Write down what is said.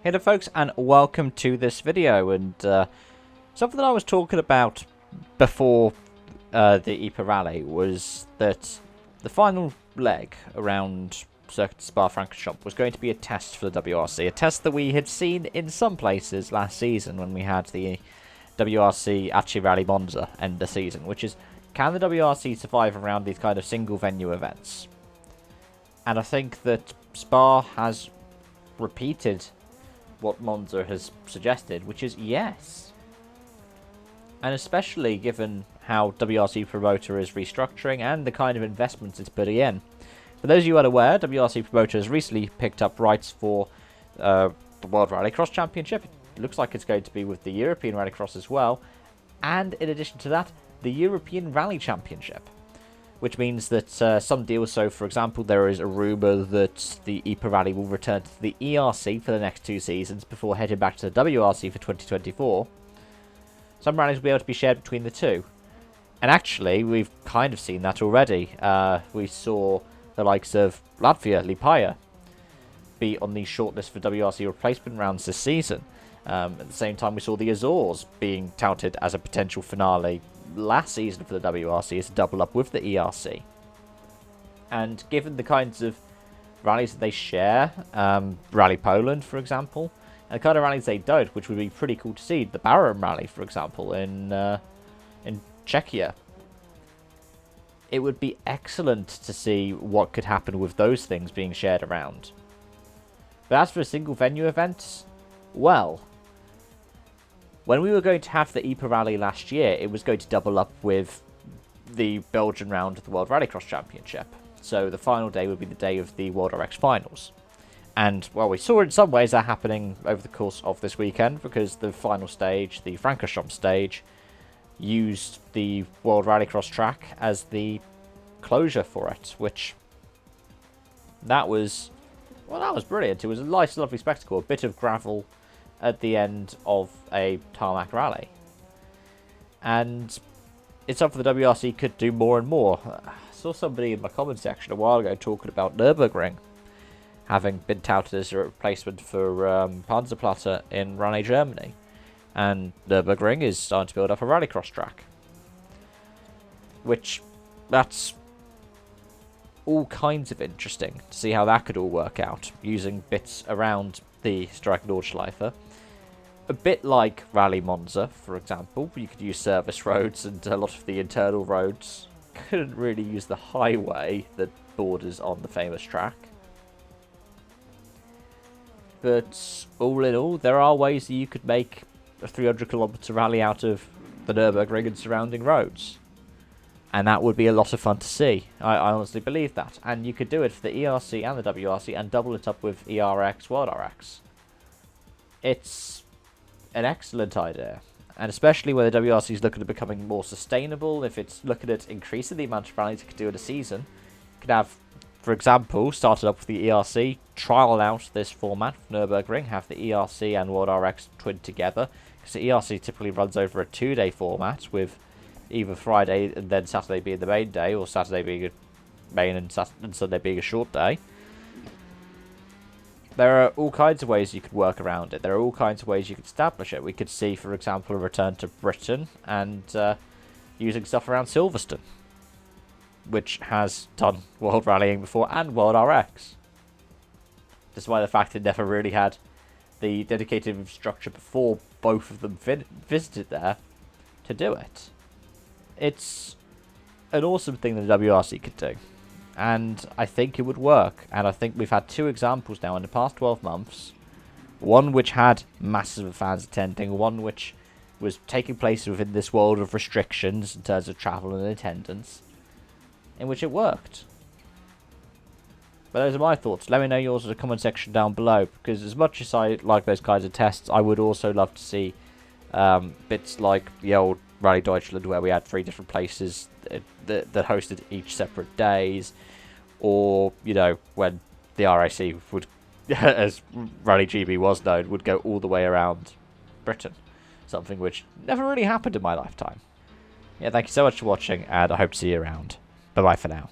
Hey there folks, and welcome to this video. And something that I was talking about before the Ypres rally was that the final leg around Circuit Spa-Francorchamps was going to be a test for the WRC, a test that we had seen in some places last season when we had the WRC Acci Rally Monza end the season, which is, can the WRC survive around these kind of single venue events? And I think that Spa has repeated what Monza has suggested, which is yes. And especially given how WRC Promoter is restructuring and the kind of investments it's putting in. For those of you unaware, WRC Promoter has recently picked up rights for the World Rallycross Championship. It looks like it's going to be with the European Rallycross as well. And in addition to that, the European Rally Championship. Which means that some deals, so for example, there is a rumour that the Ypres Rally will return to the ERC for the next 2 seasons before heading back to the WRC for 2024. Some rallies will be able to be shared between the two. And actually, we've kind of seen that already. We saw the likes of Latvia, Liepāja, be on the shortlist for WRC replacement rounds this season. At the same time, we saw the Azores being touted as a potential finale last season for the WRC is to double up with the ERC. And given the kinds of rallies that they share, Rally Poland, for example, and the kind of rallies they don't, which would be pretty cool to see, the Baron Rally, for example, in Czechia, it would be excellent to see what could happen with those things being shared around. But as for a single venue event, well, when we were going to have the Ypres Rally last year, it was going to double up with the Belgian round of the World Rallycross Championship. So the final day would be the day of the WRC finals. And, well, we saw in some ways that happening over the course of this weekend, because the final stage, the Francorchamps stage, used the World Rallycross track as the closure for it, which that was brilliant. It was a nice, lovely spectacle, a bit of gravel at the end of a tarmac rally. And it's something the WRC could do more and more. I saw somebody in my comment section a while ago talking about Nürburgring having been touted as a replacement for Panzerplatte in Rally Germany. And Nürburgring is starting to build up a rallycross track. Which, that's all kinds of interesting to see how that could all work out, using bits around the Strike Nordschleife. A bit like Rally Monza, for example. You could use service roads, and a lot of the internal roads couldn't really use the highway that borders on the famous track. But all in all, there are ways that you could make a 300-kilometre rally out of the Nürburgring and surrounding roads. And that would be a lot of fun to see. I honestly believe that. And you could do it for the ERC and the WRC and double it up with ERX, World RX. It's an excellent idea. And especially where the WRC is looking at becoming more sustainable, if it's looking at increasing the amount of rallies it could do in a season, you could have, for example, started up with the ERC, trial out this format for Nürburgring, have the ERC and World RX twinned together, because the ERC typically runs over a 2-day format, with either Friday and then Saturday being the main day, or Saturday being a main and Sunday being a short day. There are all kinds of ways you could work around it. There are all kinds of ways you could establish it. We could see, for example, a return to Britain and using stuff around Silverstone, which has done World Rallying before and World RX. Despite the fact it never really had the dedicated infrastructure before both of them visited there to do it. It's an awesome thing that the WRC could do. And I think it would work. And I think we've had 2 examples now in the past 12 months. One which had massive fans attending. One which was taking place within this world of restrictions in terms of travel and attendance. In which it worked. But those are my thoughts. Let me know yours in the comment section down below. Because as much as I like those kinds of tests, I would also love to see bits like the old Rally Deutschland, where we had 3 different places that hosted each separate days, or, you know, when the RAC would, as Rally GB was known, would go all the way around Britain. Something which never really happened in my lifetime. Yeah, thank you so much for watching, and I hope to see you around. Bye-bye for now.